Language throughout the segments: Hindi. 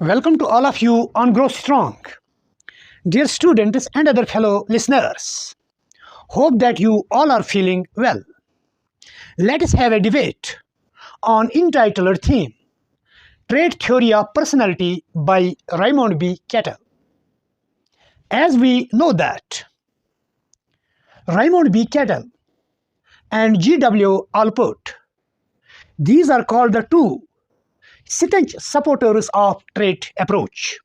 Welcome to all of you on Grow Strong. Dear students and other fellow listeners, hope that you all are feeling well. Let us have a debate on entitled theme, Trait Theory of Personality by Raymond B. Cattell. As we know that Raymond B. Cattell and G.W. Allport, these are called the two staunch supporters of trait approach.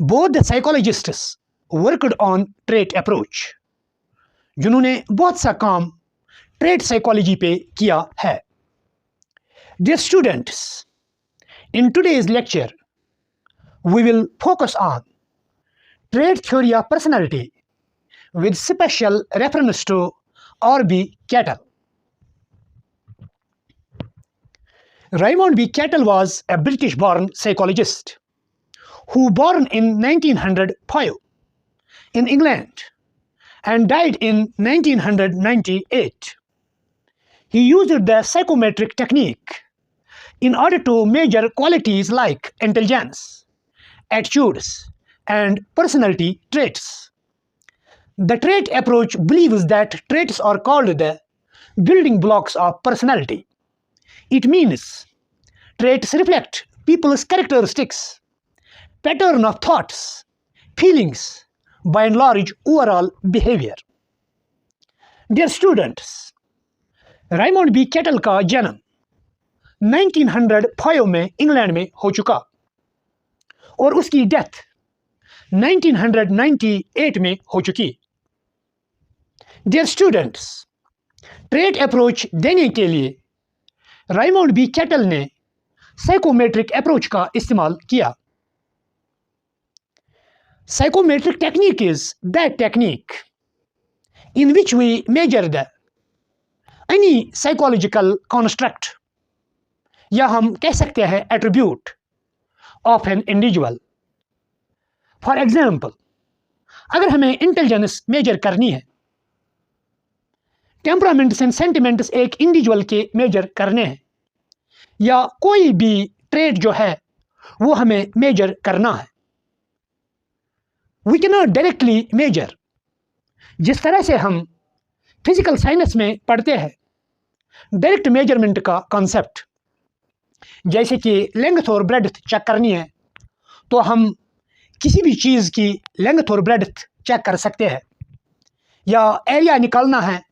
Both the psychologists worked on trait approach, जिन्होंने बहुत सा काम trait psychology पे किया है. Dear students, in today's lecture, we will focus on trait theory of personality with special reference to R.B. Cattell. Raymond B. Cattell was a British-born psychologist who born in 1905 in England and died in 1998. He used the psychometric technique in order to measure qualities like intelligence, attitudes, and personality traits. The trait approach believes that traits are called the building blocks of personality. It means traits reflect people's characteristics, pattern of thoughts, feelings, by and large overall behavior. Dear students, Raymond B. Cattell का जन्म 1905 में इंग्लैंड में हो चुका और उसकी डेथ 1998 में हो चुकी. Dear students, ट्रेट अप्रोच देने के लिए राइमोंड बी कैटल ने साइकोमेट्रिक अप्रोच का इस्तेमाल किया. Psychometric technique is that technique in which we measure any psychological construct, या हम कह सकते हैं attribute of an individual. For example, अगर हमें इंटेलिजेंस मेजर करनी है, टेम्परामेंट्स एंड सेंटिमेंट्स एक इंडिविजुअल के मेजर करने हैं, या कोई भी ट्रेट जो है वो हमें मेजर करना है, we can not directly measure. जिस तरह से हम फिजिकल साइंस में पढ़ते हैं डायरेक्ट मेजरमेंट का कॉन्सेप्ट, जैसे कि लेंथ और ब्रेड्थ चेक करनी है तो हम किसी भी चीज़ की लेंथ और ब्रेड्थ चेक कर सकते हैं, या एरिया निकालना है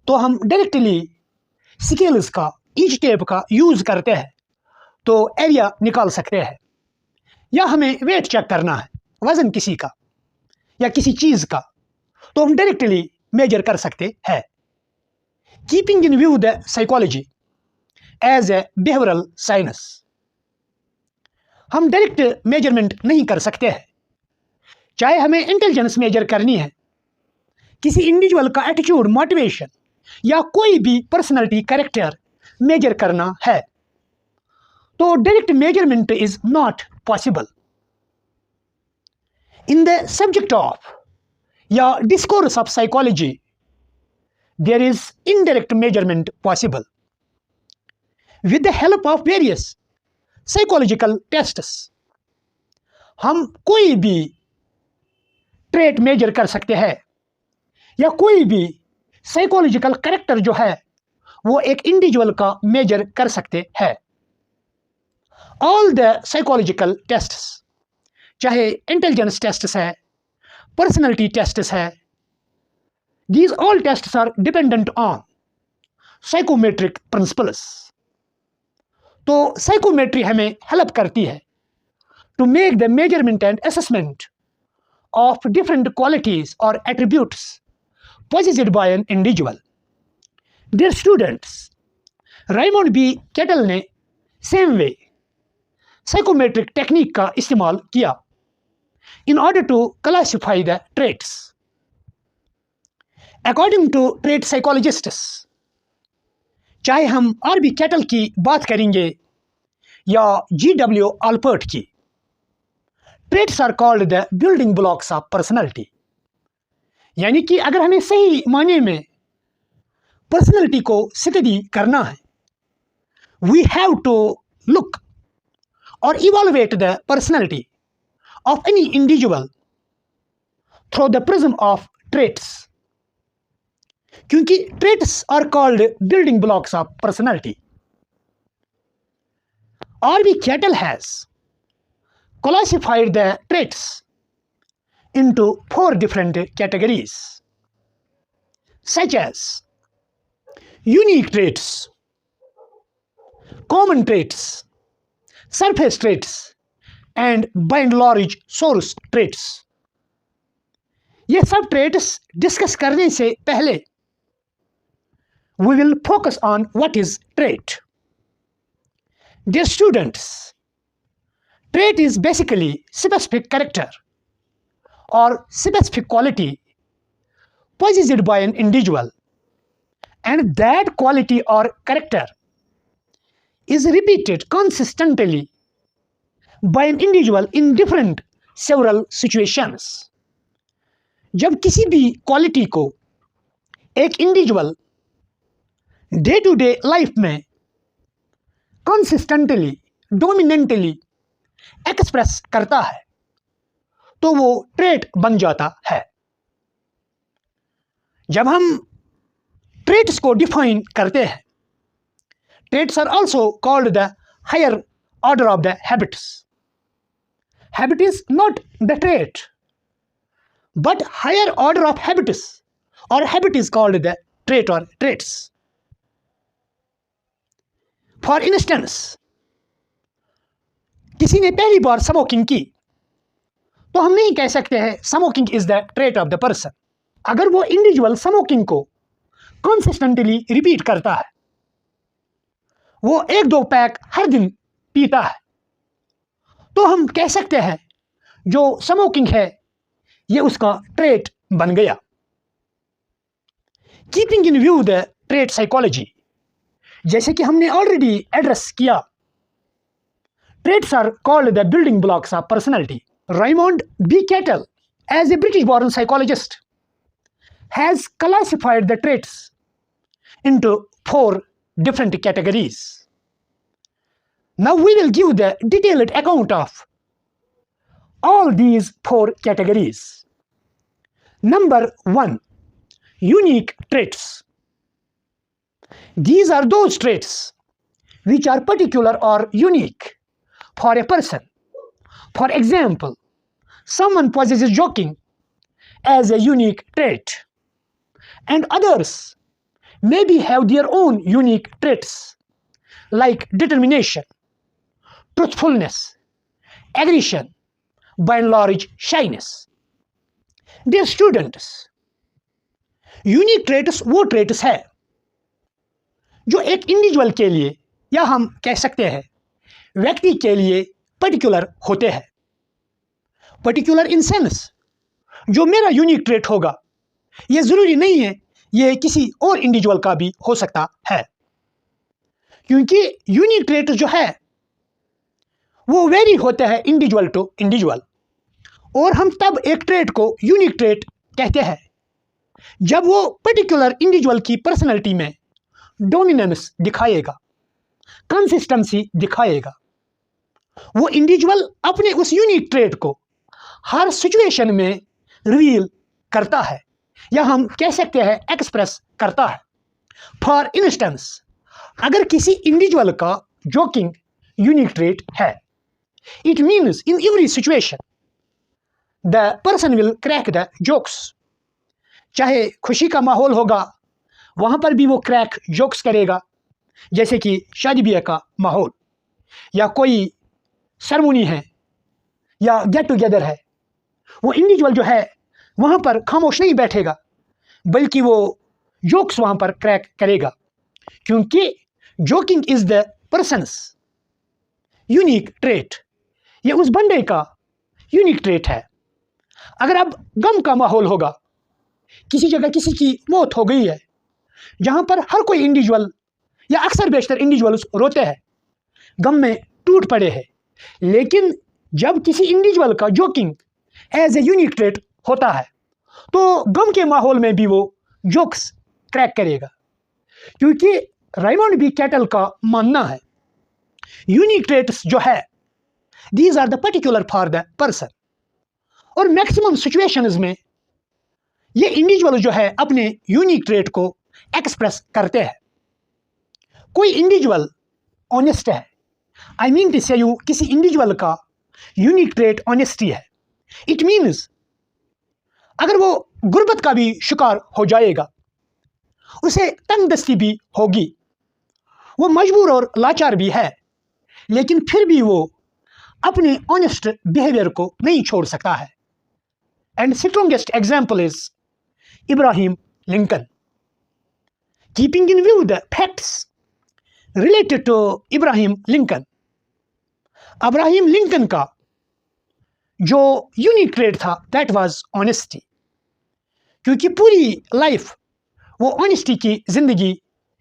तो हम डायरेक्टली स्केल्स का ईच टेप का यूज़ करते हैं तो एरिया निकाल सकते हैं, या हमें वेट चेक करना है वज़न किसी का या किसी चीज़ का तो हम डायरेक्टली मेजर कर सकते हैं. Keeping in view the psychology as a behavioural science, हम डायरेक्ट मेजरमेंट नहीं कर सकते हैं. चाहे हमें इंटेलिजेंस मेजर करनी है, किसी इंडिविजुअल का एटीट्यूड, मोटिवेशन या कोई भी पर्सनालिटी कैरेक्टर मेजर करना है तो direct measurement is not possible. In the subject of या discourse of psychology, there is indirect measurement possible. With the help of various psychological tests, हम कोई भी ट्रेट मेजर कर सकते हैं, या कोई भी साइकोलॉजिकल कैरेक्टर जो है वो एक इंडिविजुअल का मेजर कर सकते हैं. ऑल द साइकोलॉजिकल टेस्ट्स, चाहे इंटेलिजेंस टेस्ट्स है, पर्सनैलिटी टेस्ट्स है, these all tests are dependent on psychometric principles. तो साइकोमेट्री हमें हेल्प करती है to make the measurement and assessment of different qualities और attributes possessed by an individual. Dear students, Raymond B Cattell ने सेम वे साइकोमेट्रिक टेक्निक का इस्तेमाल किया in order to classify the traits. According to trait psychologists, चाहे हम आर.बी. कैटल की बात करेंगे या G.W. Allport की, traits are called the building blocks of personality. यानी कि अगर हमें सही मायने में पर्सनैलिटी को स्टडी करना है, we have to look or evaluate the personality of any individual through the prism of traits. क्योंकि traits are called building blocks of personality. R.B. Kettle has classified the traits into 4 different categories, such as unique traits, common traits, surface traits, and by and large source traits. ये सब traits डिस्कस करने से पहले we will focus on what is trait. Dear students, trait is basically specific character or specific quality possessed by an individual, and that quality or character is repeated consistently by an individual in different several situations. जब किसी भी क्वालिटी को एक individual day to day life में कंसिस्टेंटली डोमिनेंटली एक्सप्रेस करता है तो वो ट्रेट बन जाता है. जब हम ट्रेट्स को डिफाइन करते हैं, traits are also called the higher order of the habits. Habit is not the trait, but higher order of habits or habit is called the trait or traits. For instance, किसी ने पहली बार स्मोकिंग की तो हम नहीं कह सकते हैं smoking is the trait of the person. अगर वो इंडिविजुअल स्मोकिंग को कंसिस्टेंटली रिपीट करता है, वो 1-2 पैक हर दिन पीता है, तो हम कह सकते हैं जो स्मोकिंग है ये उसका ट्रेट बन गया. Keeping in view the trait psychology, जैसे कि हमने ऑलरेडी एड्रेस किया, traits are called the building blocks of personality. Raymond B Cattell, as a British born psychologist, has classified the traits into 4 different categories. Now we will give the detailed account of all these 4 categories. Number 1, unique traits. These are those traits which are particular or unique for a person. For example, someone possesses joking as a unique trait, and others maybe have their own unique traits like determination, truthfulness, aggression, by and large shyness. Dear students, unique traits वो ट्रेट्स है जो एक इंडिविजुअल के लिए या हम कह सकते हैं व्यक्ति के लिए पर्टिकुलर होते हैं. पर्टिकुलर इन सेंस जो मेरा यूनिक ट्रेट होगा ये ज़रूरी नहीं है ये किसी और इंडिविजुअल का भी हो सकता है, क्योंकि यूनिक ट्रेट जो है वो वेरी होते हैं इंडिविजुअल टू इंडिविजुअल. और हम तब एक ट्रेट को यूनिक ट्रेट कहते हैं जब वो पर्टिकुलर इंडिविजुअल की पर्सनैलिटी में डोमिनेंस दिखाएगा, कंसिस्टेंसी दिखाएगा. वो इंडिविजुअल अपने उस यूनिक ट्रेट को हर सिचुएशन में रिवील करता है या हम कह सकते हैं एक्सप्रेस करता है. फॉर इंस्टेंस, अगर किसी इंडिविजुअल का जोकिंग यूनिक ट्रेट है, it means in every situation the person will crack the jokes. चाहे खुशी का माहौल होगा वहाँ पर भी वो क्रैक जोक्स करेगा, जैसे कि शादी ब्याह का माहौल या कोई सेरेमनी है या गेट टुगेदर है. वो इंडिविजुअल जो है वहाँ पर खामोश नहीं बैठेगा बल्कि वो जोक्स वहाँ पर क्रैक करेगा, क्योंकि joking is the persons unique trait. ये उस बंदे का यूनिक ट्रेट है. अगर अब गम का माहौल होगा, किसी जगह किसी की मौत हो गई है जहाँ पर हर कोई इंडिविजुअल या अक्सर बेशतर इंडिविजुअल्स रोते हैं, गम में टूट पड़े हैं, लेकिन जब किसी इंडिविजुअल का joking as a unique trait होता है तो गम के माहौल में भी वो जोक्स क्रैक करेगा. क्योंकि रायमंड बी कैटल का मानना है यूनिक ट्रेट्स जो है these are the particular for the person. और मैक्सिमम सिचुएशंस में ये इंडिविजुअल जो है अपने यूनिक ट्रेट को एक्सप्रेस करते हैं। कोई इंडिविजुअल ऑनेस्ट है, आई मीन टू से यू किसी इंडिविजुअल का यूनिक ट्रेट ऑनेस्टी है। इट मीन्स अगर वो गुर्बत का भी शिकार हो जाएगा, उसे तंगदस्ती भी होगी, वो मजबूर और लाचार भी है, लेकिन फिर भी वो अपने ऑनेस्ट बिहेवियर को नहीं छोड़ सकता है। And strongest example is Abraham Lincoln. Keeping in view the facts related to Abraham Lincoln, Abraham Lincoln का जो यूनिक ट्रेट था दैट वाज ऑनेस्टी, क्योंकि पूरी लाइफ वो ऑनेस्टी की जिंदगी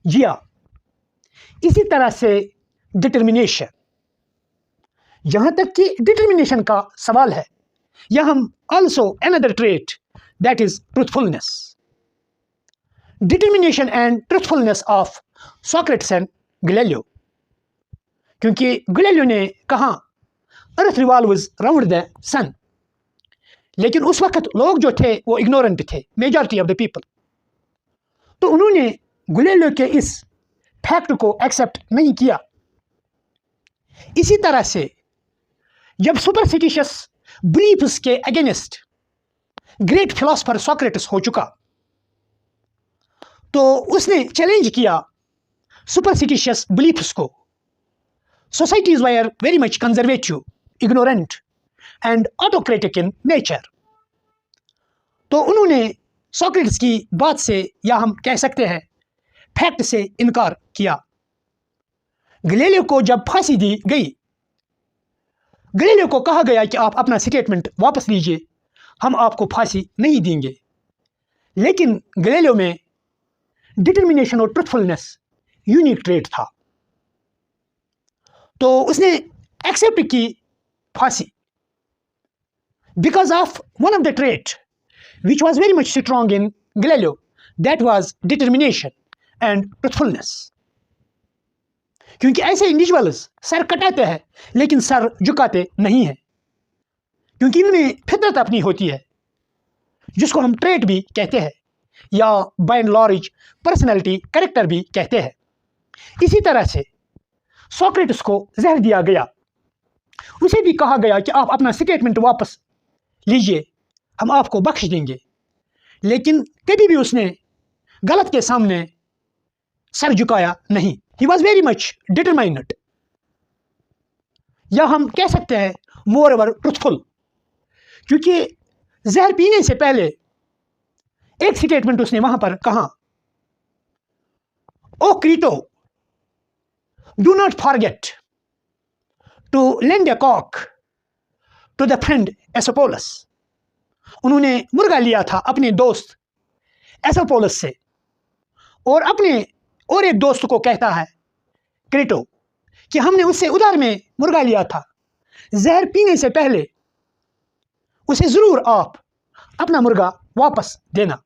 जिया। इसी तरह से डिटर्मिनेशन, जहां तक कि डिटर्मिनेशन का सवाल है, या हम also another trait that is truthfulness. Determination and truthfulness of Socrates and Galileo, क्योंकि गैलीलियो ने कहा अर्थ रिवॉल्व्स राउंड द सन, लेकिन उस वक्त लोग जो थे वो इग्नोरेंट थे, मेजॉरिटी ऑफ द पीपल। तो उन्होंने गैलीलियो के इस फैक्ट को एक्सेप्ट नहीं किया। इसी तरह से जब सुपरस्टिशियस बिलीफ्स के अगेंस्ट ग्रेट फिलोसफर सोक्रेटिस हो चुका, तो उसने चैलेंज किया सुपरस्टिशियस बिलीफ्स को। Societies were very much conservative, ignorant and autocratic in nature. तो उन्होंने सोक्रेटिस की बात से, या हम कह सकते हैं फैक्ट से, इनकार किया। गैलीलियो को जब फांसी दी गई, गैलीलियो को कहा गया कि आप अपना स्टेटमेंट वापस लीजिए, हम आपको फांसी नहीं देंगे। लेकिन गैलीलियो में डिटर्मिनेशन और ट्रूथफुलनेस यूनिक ट्रेट था, तो उसने एक्सेप्ट की फांसी because of one of the trait which was very much strong in Galileo, that was determination and truthfulness। क्योंकि ऐसे इंडिविजुअल्स सर कटाते हैं लेकिन सर झुकाते नहीं हैं, क्योंकि इनमें फितरत अपनी होती है, जिसको हम ट्रेट भी कहते हैं, या by and large personality character भी कहते हैं। इसी तरह से सोक्रेटिस को जहर दिया गया, उसे भी कहा गया कि आप अपना स्टेटमेंट वापस लीजिए, हम आपको बख्श देंगे। लेकिन कभी भी उसने गलत के सामने सर झुकाया नहीं। He was very much determined, या हम कह सकते हैं मोर एवर ट्रूथफुल, क्योंकि जहर पीने से पहले एक स्टेटमेंट उसने वहां पर कहा, O Crito, do not forget to lend a cock to the friend Asclepius. उन्होंने मुर्गा लिया था अपने दोस्त एसोपोलस से, और अपने और एक दोस्त को कहता है क्रीटो कि हमने उससे उधार में मुर्गा लिया था, जहर पीने से पहले उसे जरूर आप अपना मुर्गा वापस देना।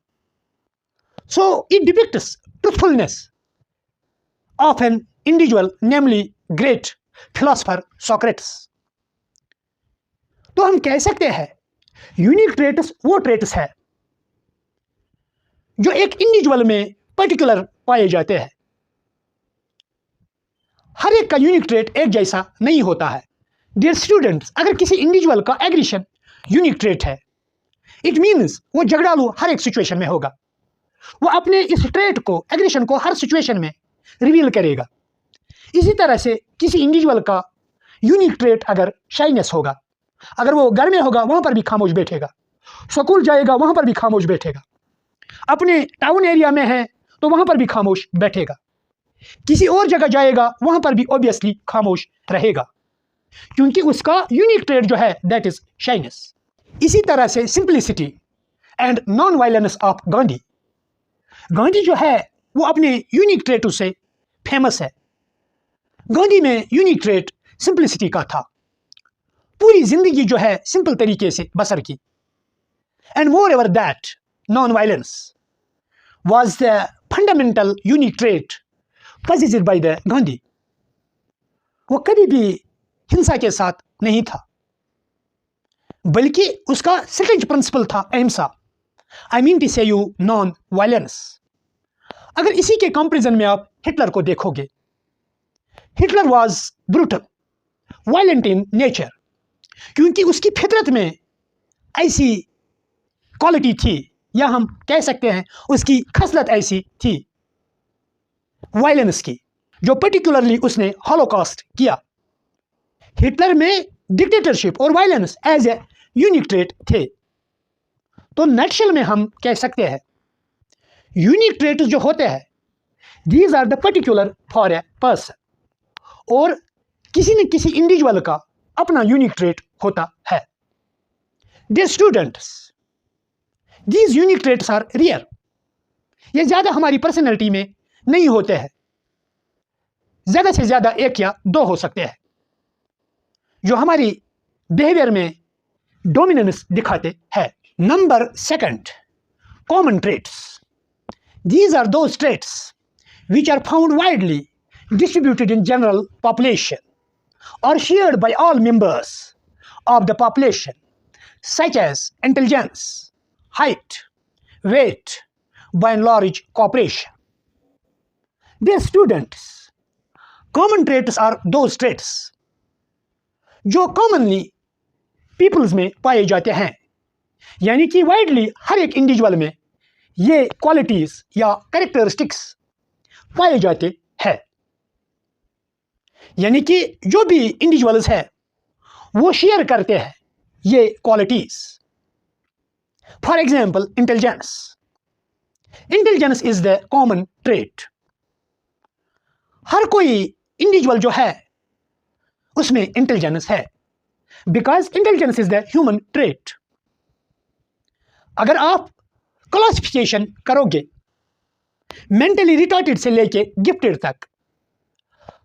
So it depicts truthfulness of an individual, namely great philosopher Socrates. तो हम कह सकते हैं यूनिक ट्रेट्स वो ट्रेट्स है जो एक इंडिविजुअल में पर्टिकुलर पाए जाते हैं। हर एक का यूनिक ट्रेट एक जैसा नहीं होता है। डियर स्टूडेंट्स, अगर किसी इंडिविजुअल का एग्रेशन यूनिक ट्रेट है, इट मीन्स वो झगड़ालू हर एक सिचुएशन में होगा, वो अपने इस ट्रेट को, एग्रेशन को हर सिचुएशन में रिवील करेगा। इसी तरह से किसी इंडिविजुअल का यूनिक ट्रेट अगर शाइनेस होगा, अगर वो घर में होगा वहां पर भी खामोश बैठेगा, स्कूल जाएगा वहां पर भी खामोश बैठेगा, अपने टाउन एरिया में है तो वहां पर भी खामोश बैठेगा, किसी और जगह जाएगा वहां पर भी ऑब्वियसली खामोश रहेगा, क्योंकि उसका यूनिक ट्रेट जो है दैट इज शाइनेस। इसी तरह से simplicity and non violence of Gandhi, Gandhi जो है वो अपने यूनिक ट्रेट से फेमस है। गांधी में यूनिक ट्रेट सिंप्लिसिटी का था, पूरी जिंदगी जो है सिंपल तरीके से बसर की। And more ever that non violence was the fundamental unique trait possessed by the Gandhi. वो कभी भी हिंसा के साथ नहीं था, बल्कि उसका सेकंड प्रिंसिपल था अहिंसा। आई मीन टू से यू नॉन वायलेंस। अगर इसी के कंपैरिजन में आप हिटलर को देखोगे, Hitler was brutal, violent in nature, क्योंकि उसकी फितरत में ऐसी क्वालिटी थी, या हम कह सकते हैं उसकी खसलत ऐसी थी वायलेंस की, जो पर्टिकुलरली उसने हॉलोकॉस्ट किया। हिटलर में डिक्टेटरशिप और violence as a unique trait थे। तो नटशेल में हम कह सकते हैं यूनिक ट्रेट जो होते हैं, these are the particular for a person, और किसी न किसी इंडिविजुअल का अपना यूनिक ट्रेट होता है। Dear students, these unique traits are rare. ये ज़्यादा हमारी पर्सनैलिटी में नहीं होते हैं, ज़्यादा से ज़्यादा एक या दो हो सकते हैं, जो हमारी बिहेवियर में डोमिनेंस दिखाते हैं। Number second, common traits. These are those traits which are found widely distributed in general population or shared by all members of the population, such as intelligence, height, weight, by and large cooperation. Dear students, common traits are those traits जो commonly peoples में पाए जाते हैं, यानी कि वाइडली हर एक इंडिविजुअल में ये क्वालिटीज या कैरेक्टरिस्टिक्स पाए जाते हैं। यानी कि जो भी इंडिविजुअल्स है वो शेयर करते हैं ये qualities. For example, intelligence. Intelligence is the common trait. हर कोई इंडिविजुअल जो है उसमें इंटेलिजेंस है, because intelligence is the human trait. अगर आप क्लासिफिकेशन करोगे मेंटली रिटार्टेड से लेके गिफ्टेड तक,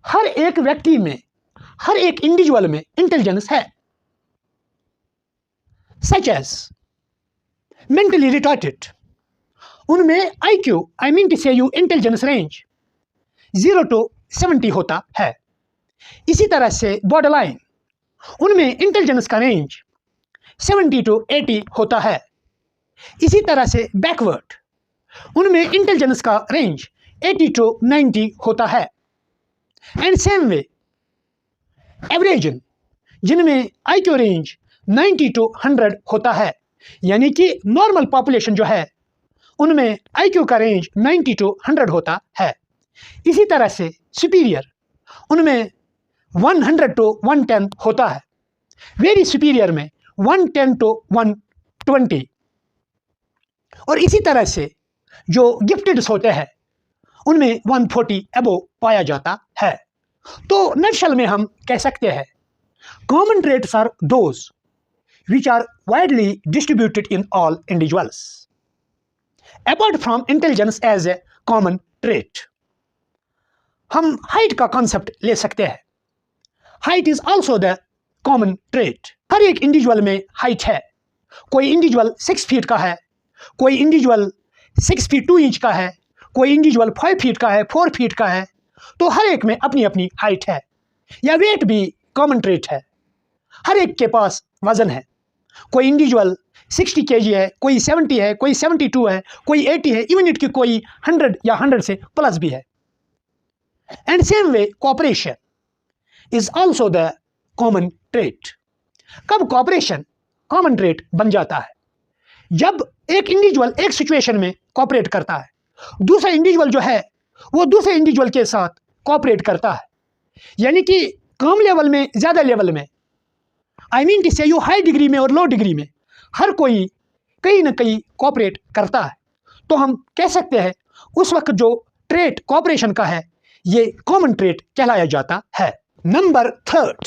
हर एक व्यक्ति में, हर एक इंडिविजुअल में इंटेलिजेंस है। सच एज मेंटली रिटार्टेड, उनमें IQ, आई मीन टू से यू इंटेलिजेंस रेंज 0 to 70 होता है। इसी तरह से बॉर्डर लाइन, उनमें इंटेलिजेंस का रेंज 70 to 80 होता है। इसी तरह से बैकवर्ड, उनमें इंटेलिजेंस का रेंज 80 to 90 होता है। एंड सेम वे एवरेजन, जिनमें IQ रेंज 90 to 100 होता है, यानी कि नॉर्मल पॉपुलेशन जो है उनमें IQ का रेंज 90 to 100 होता है। इसी तरह से सुपीरियर, उनमें 100 to 110 होता है। वेरी सुपीरियर में 110 to 120, और इसी तरह से जो गिफ्टेड्स होते हैं उनमें 140 अबो पाया जाता है। तो नटशेल में हम कह सकते हैं common traits are those which are widely distributed in all individuals apart from intelligence as a common trait. हम हाइट का कॉन्सेप्ट ले सकते हैं। Height is also the common trait. हर एक इंडिविजुअल में हाइट है। कोई इंडिविजुअल 6 फीट का है, कोई इंडिविजुअल 6 फीट 2 इंच का है, कोई इंडिविजुअल 5 फीट का है, 4 फीट का है। तो हर एक में अपनी अपनी हाइट है। या वेट भी कॉमन ट्रेट है। हर एक के पास वजन है। कोई इंडिविजुअल 60 kg है, कोई 70 है, कोई 72 है, कोई 80 है, इवन इट की कोई 100 या 100 से प्लस भी है। And same way cooperation is also the common trait. कब कोऑपरेशन कॉमन ट्रेट बन जाता है? जब एक इंडिविजुअल एक सिचुएशन में कोऑपरेट करता है, दूसरा इंडिविजुअल जो है वो दूसरे इंडिविजुअल के साथ कोऑपरेट करता है। यानी कि कम लेवल में, ज़्यादा लेवल में, आई मीन टू से यू हाई डिग्री में और लो डिग्री में, हर कोई कहीं ना कहीं कोऑपरेट करता है। तो हम कह सकते हैं उस वक्त जो ट्रेट कोऑपरेशन का है ये कॉमन ट्रेट कहलाया जाता है। Number third,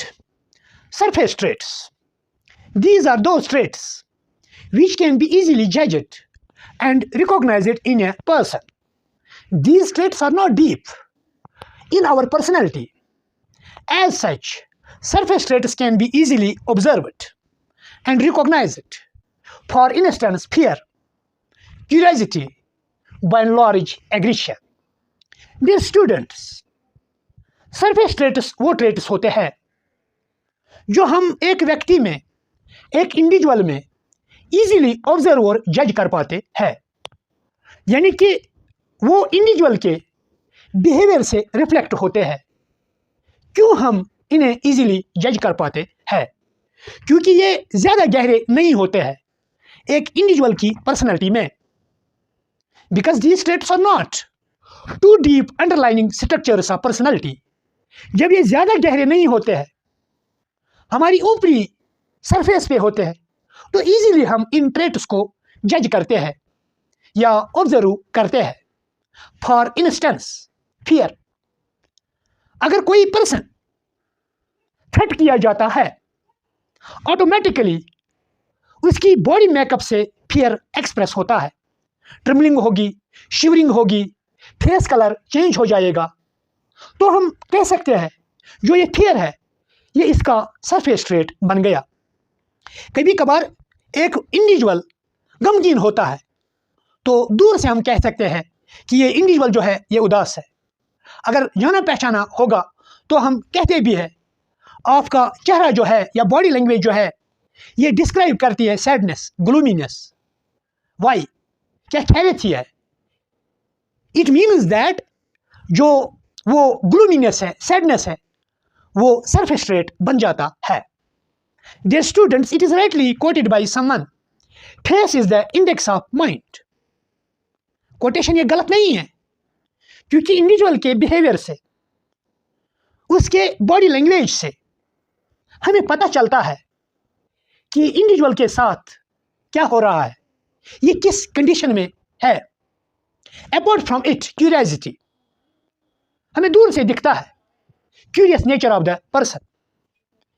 surface traits. These are those traits which can be easily judged and recognized in a person. These traits are not deep in our personality. As such, surface traits can be easily observed and recognized. For instance, fear, curiosity, by and large aggression. Dear students, surface traits वो traits होते हैं जो हम एक व्यक्ति में, एक इंडिविजुअल में इजीली ऑब्जर्व और जज कर पाते हैं, यानी कि वो इंडिविजुअल के बिहेवियर से रिफ्लेक्ट होते हैं। क्यों हम इन्हें इजीली जज कर पाते हैं? क्योंकि ये ज़्यादा गहरे नहीं होते हैं एक इंडिविजुअल की पर्सनैलिटी में। Because these traits are not too deep underlining structures of personality. जब ये ज़्यादा गहरे नहीं होते हैं, हमारी ऊपरी सरफेस पे होते हैं, तो इजीली हम इन ट्रेट्स को जज करते हैं या ऑब्जर्व करते हैं। For instance, fear. अगर कोई पर्सन थ्रेट किया जाता है, ऑटोमेटिकली उसकी बॉडी मेकअप से फियर एक्सप्रेस होता है। ट्रिमलिंग होगी, शिवरिंग होगी, फेस कलर चेंज हो जाएगा। तो हम कह सकते हैं जो ये फियर है, ये इसका सरफेस ट्रेट बन गया। कभी कभार एक इंडिविजुअल गमगीन होता है, तो दूर से हम कह सकते हैं कि ये इंडिविजुअल जो है ये उदास है। अगर जाना पहचाना होगा तो हम कहते भी हैं आपका चेहरा जो है या बॉडी लैंग्वेज जो है ये डिस्क्राइब करती है सैडनेस, ग्लूमीनेस। वाई? क्या खैरियत ही है? इट मीन्स दैट जो वो ग्लूमीनेस है, सैडनेस है, वो सरफेस ट्रेट बन जाता है। Dear students, it is rightly quoted by someone, face is the index of mind. Quotation ये गलत नहीं है, क्योंकि इंडिविजुअल के बिहेवियर से, उसके बॉडी लैंग्वेज से हमें पता चलता है कि इंडिविजुअल के साथ क्या हो रहा है, ये किस कंडीशन में है। अपार्ट फ्रॉम इट, क्यूरियोसिटी, हमें दूर से दिखता है curious nature of the person,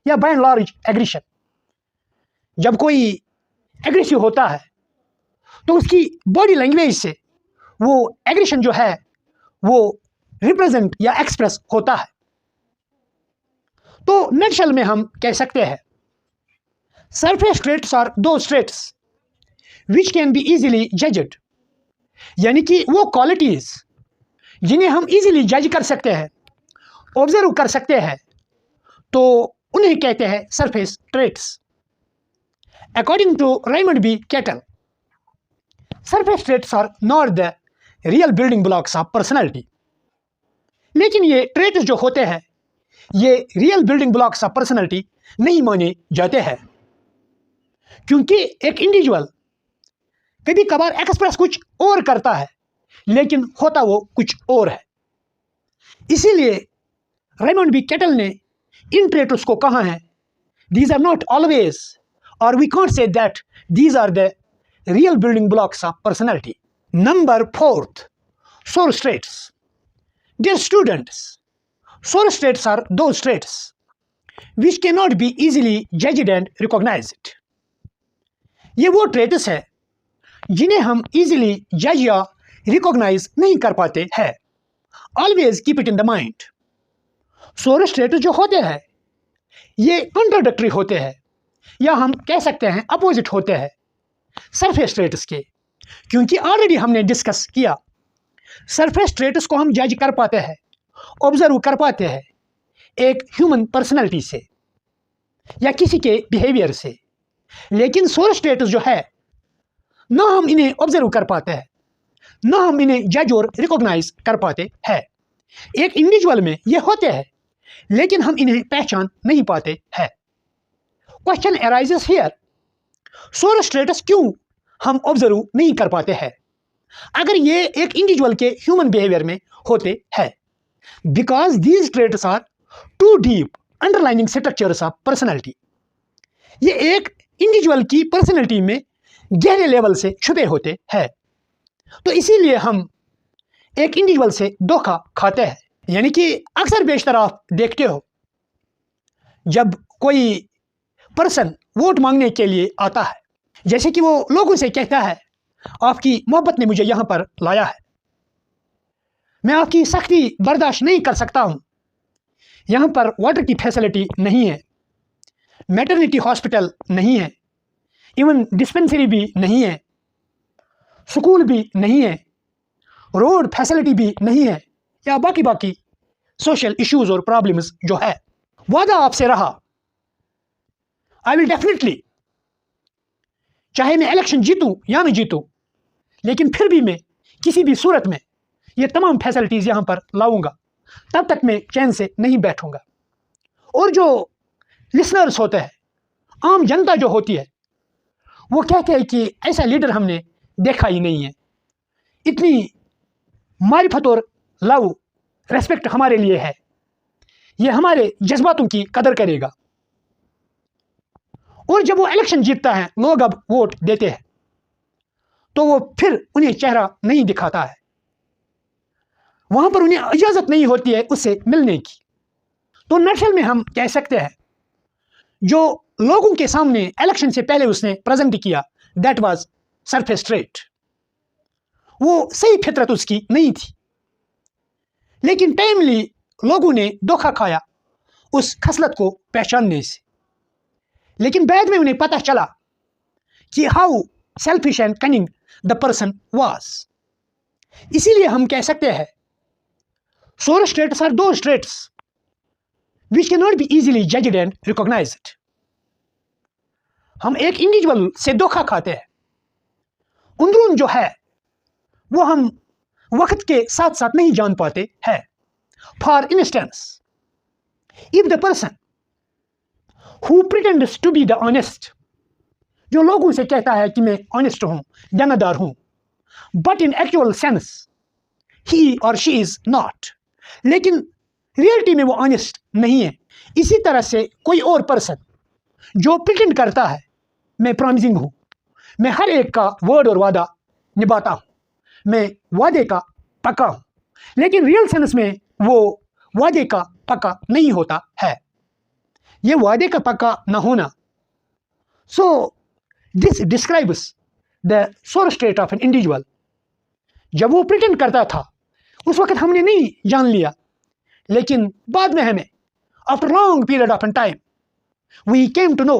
या बाय एंड लार्ज एग्रेशन। जब कोई एग्रेसिव होता है तो उसकी बॉडी लैंग्वेज से वो एग्रेशन जो है वो रिप्रेजेंट या एक्सप्रेस होता है। तो नटशल में हम कह सकते हैं surface traits are those traits which can be easily judged, यानी कि वो क्वालिटीज जिन्हें हम इजीली जज कर सकते हैं, ऑब्जर्व कर सकते हैं, तो उन्हें कहते हैं surface traits. According to Raymond B Cattell, surface traits are not the real building blocks of personality. लेकिन ये ट्रेट्स जो होते हैं ये real building blocks of personality नहीं माने जाते हैं, क्योंकि एक इंडिविजुअल कभी कभार एक्सप्रेस कुछ और करता है लेकिन होता वो कुछ और है। इसीलिए रेमंड बी कैटल ने इन ट्रेट्स को कहा है दीज आर नॉट ऑलवेज, और we can't say that these are the real building blocks of personality. Number 4, source traits. Dear students, source traits are those traits which can not be easily judged and recognised. ये वो ट्रेट्स है जिन्हें हम इजीली जज या रिकॉग्नाइज नहीं कर पाते हैं। Always keep it in the mind. Source traits जो होते हैं ये कॉन्ट्राडिक्टरी होते हैं, या हम कह सकते हैं अपोजिट होते हैं सरफेस ट्रेट्स के, क्योंकि ऑलरेडी हमने डिस्कस किया सरफेस ट्रेट्स को हम जज कर पाते हैं, ऑब्जर्व कर पाते हैं एक ह्यूमन पर्सनैलिटी से या किसी के बिहेवियर से। लेकिन सोर्स ट्रेट्स जो है ना हम इन्हें ऑब्जर्व कर पाते हैं, ना हम इन्हें जज और रिकॉग्नाइज कर पाते हैं। एक इंडिविजुअल में ये होते हैं लेकिन हम इन्हें पहचान नहीं पाते हैं। Question arises here, source traits क्यों हम ऑब्जर्व नहीं कर पाते हैं अगर ये एक इंडिविजुअल के ह्यूमन बिहेवियर में होते हैं? Because these traits are too deep underlining structures of personality. ये एक इंडिविजुअल की पर्सनैलिटी में गहरे लेवल से छुपे होते हैं, तो इसीलिए हम एक इंडिविजुअल से धोखा खाते हैं। यानी कि अक्सर बेशतर आप देखते हो जब कोई पर्सन वोट मांगने के लिए आता है, जैसे कि वो लोगों से कहता है आपकी मोहब्बत ने मुझे यहाँ पर लाया है, मैं आपकी सख्ती बर्दाश्त नहीं कर सकता हूँ, यहाँ पर वाटर की फैसिलिटी नहीं है, मैटरनिटी हॉस्पिटल नहीं है, इवन डिस्पेंसरी भी नहीं है, स्कूल भी नहीं है, रोड फैसिलिटी भी नहीं है, या बाकी सोशल इश्यूज और प्रॉब्लम्स जो है। वादा आपसे रहा आई विल डेफिनेटली, चाहे मैं इलेक्शन जीतूं या न जीतूं, लेकिन फिर भी मैं किसी भी सूरत में ये तमाम फैसिलिटीज़ यहाँ पर लाऊंगा, तब तक मैं चैन से नहीं बैठूंगा। और जो लिसनर्स होते हैं, आम जनता जो होती है, वो कहते हैं कि ऐसा लीडर हमने देखा ही नहीं है, इतनी मारिफत और लव रेस्पेक्ट हमारे लिए है, ये हमारे जज्बातों की कदर करेगा। और जब वो इलेक्शन जीतता है, लोग अब वोट देते हैं, तो वो फिर उन्हें चेहरा नहीं दिखाता है, वहां पर उन्हें इजाजत नहीं होती है उससे मिलने की। तो नटशल में हम कह सकते हैं, जो लोगों के सामने इलेक्शन से पहले उसने प्रेजेंट किया, दैट वाज सरफेस ट्रेट, वो सही फितरत उसकी नहीं थी। लेकिन टाइमली लोगों ने धोखा खाया उस खसलत को पहचानने से। लेकिन बाद में उन्हें पता चला कि how selfish and cunning the person was. इसीलिए हम कह सकते हैं, source traits are those traits which cannot be easily judged and recognized। हम एक इंडिविजुअल से धोखा खाते हैं, अंदरून जो है वो हम वक्त के साथ साथ नहीं जान पाते हैं। For instance, if the person who pretends to be the honest, जो लोगों से कहता है कि मैं ऑनेस्ट हूं, जमादार हूं, बट इन एक्चुअल सेंस ही और शी इज नॉट, लेकिन रियलिटी में वो ऑनेस्ट नहीं है। इसी तरह से कोई और पर्सन जो प्रिटेंड करता है मैं प्रॉमिसिंग हूं, मैं हर एक का वर्ड और वादा निभाता हूं, मैं वादे का पक्का हूं, लेकिन रियल सेंस में वो वादे का पक्का नहीं होता है। ये वादे का पक्का न होना, so this describes the source trait of an individual. जब वो प्रिटेंड करता था उस वक्त हमने नहीं जान लिया, लेकिन बाद में हमें after long period of time we came to know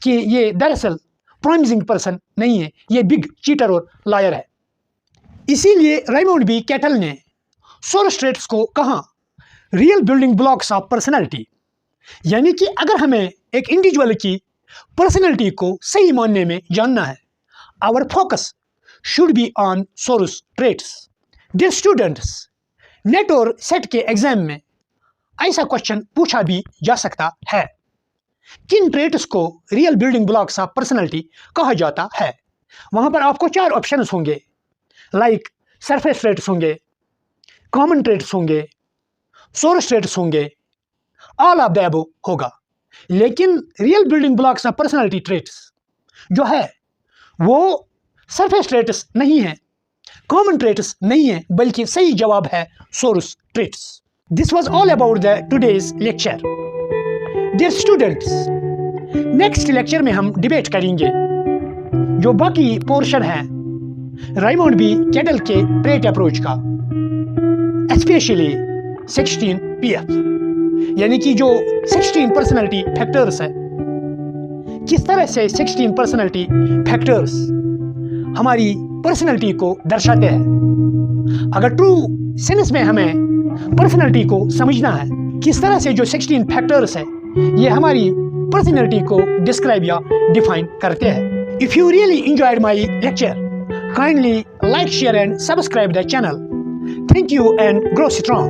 कि ये दरअसल प्रॉमिसिंग पर्सन नहीं है, ये बिग चीटर और लायर है। इसीलिए रेमंड बी कैटल ने सोरस ट्रेट्स को कहा real building blocks of personality, यानी कि अगर हमें एक इंडिविजुअल की पर्सनैलिटी को सही मानने में जानना है, our focus should be on source traits. Dear students, NET और सेट के एग्जाम में ऐसा क्वेश्चन पूछा भी जा सकता है, किन ट्रेट्स को real building blocks of personality कहा जाता है। वहां पर आपको 4 ऑप्शंस होंगे, लाइक सरफेस ट्रेट्स होंगे, कॉमन ट्रेट्स होंगे, सोरस ट्रेट्स होंगे, ऑल ऑफ द अबव होगा। लेकिन real building blocks of personality traits जो है वो सरफेस ट्रेट्स नहीं है, कॉमन ट्रेट्स नहीं है, बल्कि सही जवाब है source traits. This was all about the today's lecture. Dear students, next lecture में हम डिबेट करेंगे जो बाकी पोर्शन है रेमंड बी कैटल के ट्रेट अप्रोच का, स्पेशली 16 PF, यानी कि जो 16 पर्सनैलिटी फैक्टर्स है, किस तरह से 16 पर्सनैलिटी फैक्टर्स हमारी पर्सनैलिटी को दर्शाते हैं। अगर ट्रू सेंस में हमें पर्सनैलिटी को समझना है, किस तरह से जो 16 फैक्टर्स है ये हमारी पर्सनैलिटी को डिस्क्राइब या डिफाइन करते हैं। If you really enjoyed my lecture, kindly like, share and subscribe the channel. Thank you and grow strong.